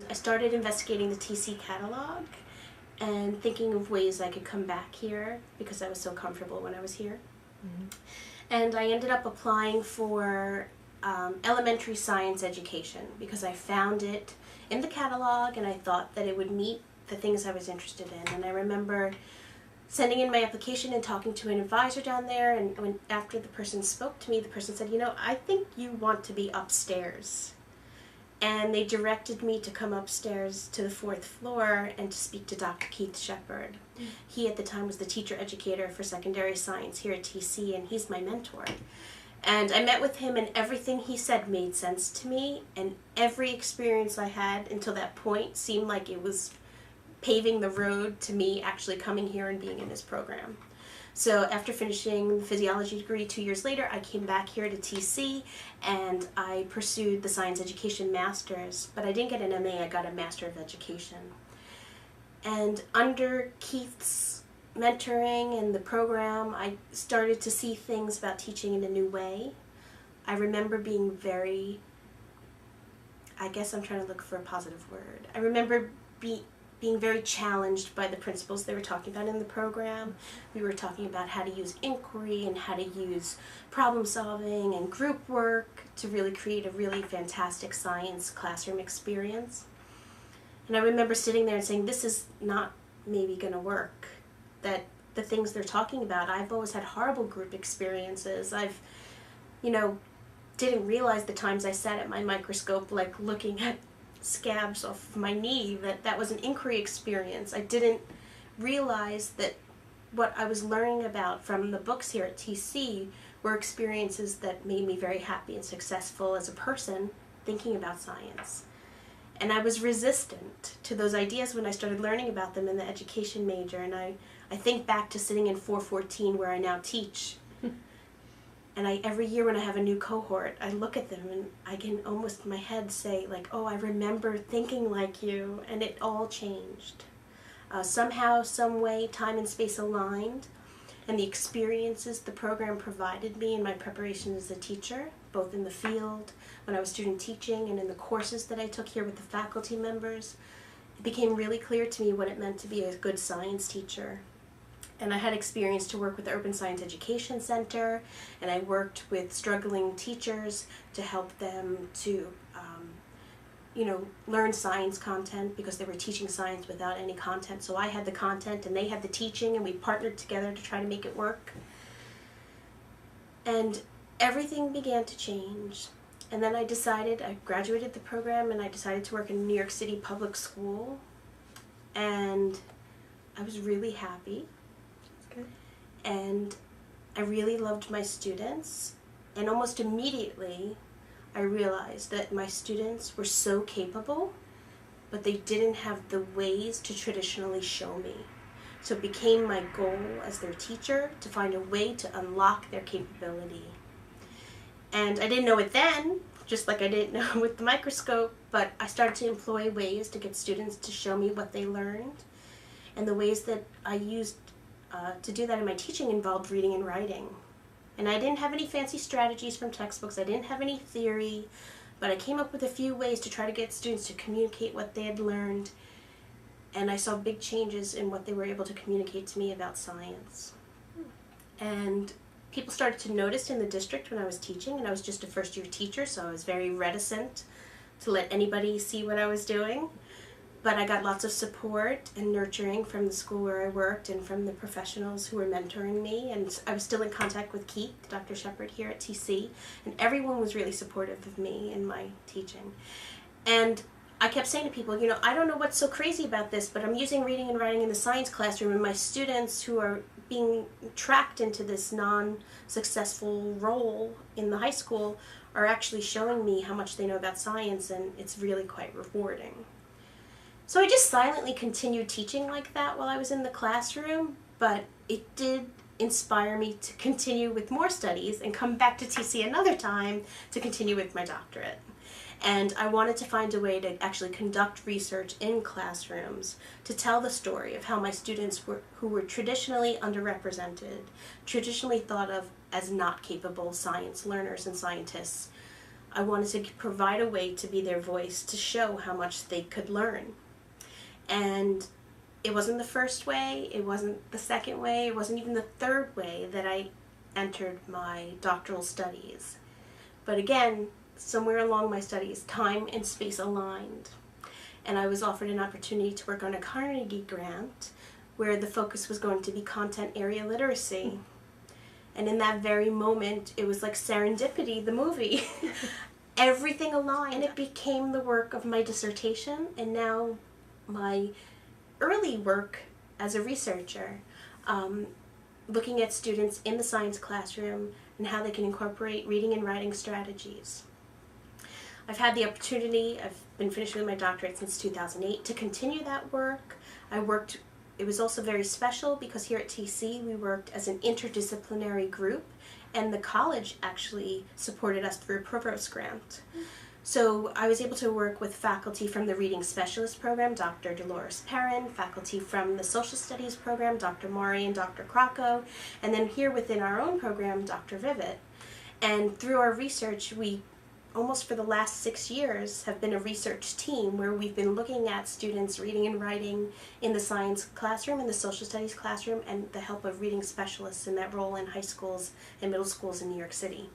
I started investigating the TC catalog and thinking of ways I could come back here because I was so comfortable when I was here. Mm-hmm. And I ended up applying for elementary science education because I found it in the catalog and I thought that it would meet the things I was interested in. And I remember sending in my application and talking to an advisor down there, and after the person spoke to me, the person said, I think you want to be upstairs. And they directed me to come upstairs to the 4th floor and to speak to Dr. Keith Shepard. Mm. He at the time was the teacher educator for secondary science here at TC, and he's my mentor. And I met with him, and everything he said made sense to me, and every experience I had until that point seemed like it was paving the road to me actually coming here and being in his program. So after finishing the physiology degree 2 years later, I came back here to TC and I pursued the science education master's, but I didn't get an MA, I got a Master of Education. And under Keith's mentoring and the program, I started to see things about teaching in a new way. I remember being I guess I'm trying to look for a positive word. I remember being very challenged by the principles they were talking about in the program. We were talking about how to use inquiry and how to use problem solving and group work to really create a really fantastic science classroom experience. And I remember sitting there and saying, this is not maybe going to work. That the things they're talking about, I've always had horrible group experiences. I've, didn't realize the times I sat at my microscope like looking at scabs off my knee, that was an inquiry experience. I didn't realize that what I was learning about from the books here at TC were experiences that made me very happy and successful as a person thinking about science. And I was resistant to those ideas when I started learning about them in the education major, and I think back to sitting in 414 where I now teach. And every year when I have a new cohort, I look at them and I can almost in my head say, like, oh, I remember thinking like you, and it all changed. Somehow, some way, time and space aligned, and the experiences the program provided me in my preparation as a teacher, both in the field, when I was student teaching, and in the courses that I took here with the faculty members, it became really clear to me what it meant to be a good science teacher. And I had experience to work with the Urban Science Education Center, and I worked with struggling teachers to help them to, learn science content because they were teaching science without any content. So I had the content and they had the teaching, and we partnered together to try to make it work. And everything began to change. And then I graduated the program, and I decided to work in New York City public school. And I was really happy. And I really loved my students, and almost immediately I realized that my students were so capable, but they didn't have the ways to traditionally show me. So it became my goal as their teacher to find a way to unlock their capability. And I didn't know it then, just like I didn't know with the microscope, but I started to employ ways to get students to show me what they learned. And the ways that I used to do that in my teaching involved reading and writing. And I didn't have any fancy strategies from textbooks, I didn't have any theory, but I came up with a few ways to try to get students to communicate what they had learned, and I saw big changes in what they were able to communicate to me about science. And people started to notice in the district when I was teaching, and I was just a first-year teacher, so I was very reticent to let anybody see what I was doing. But I got lots of support and nurturing from the school where I worked and from the professionals who were mentoring me. And I was still in contact with Keith, Dr. Shepard here at TC, and everyone was really supportive of me in my teaching. And I kept saying to people, I don't know what's so crazy about this, but I'm using reading and writing in the science classroom, and my students who are being tracked into this non-successful role in the high school are actually showing me how much they know about science, and it's really quite rewarding. So I just silently continued teaching like that while I was in the classroom, but it did inspire me to continue with more studies and come back to TC another time to continue with my doctorate. And I wanted to find a way to actually conduct research in classrooms to tell the story of how my students who were traditionally underrepresented, traditionally thought of as not capable science learners and scientists, I wanted to provide a way to be their voice, to show how much they could learn. And it wasn't the first way, it wasn't the second way, it wasn't even the third way that I entered my doctoral studies. But again, somewhere along my studies, time and space aligned. And I was offered an opportunity to work on a Carnegie grant where the focus was going to be content area literacy. And in that very moment, it was like serendipity, the movie. Everything aligned. And it became the work of my dissertation and now my early work as a researcher, looking at students in the science classroom and how they can incorporate reading and writing strategies. I've had the opportunity, I've been finishing my doctorate since 2008, to continue that work. It was also very special because here at TC we worked as an interdisciplinary group, and the college actually supported us through a provost grant. So I was able to work with faculty from the Reading Specialist program, Dr. Dolores Perrin, faculty from the Social Studies program, Dr. Maury and Dr. Crocco, and then here within our own program, Dr. Vivett. And through our research, we almost for the last 6 years have been a research team where we've been looking at students reading and writing in the science classroom, in the social studies classroom, and the help of reading specialists in that role in high schools and middle schools in New York City.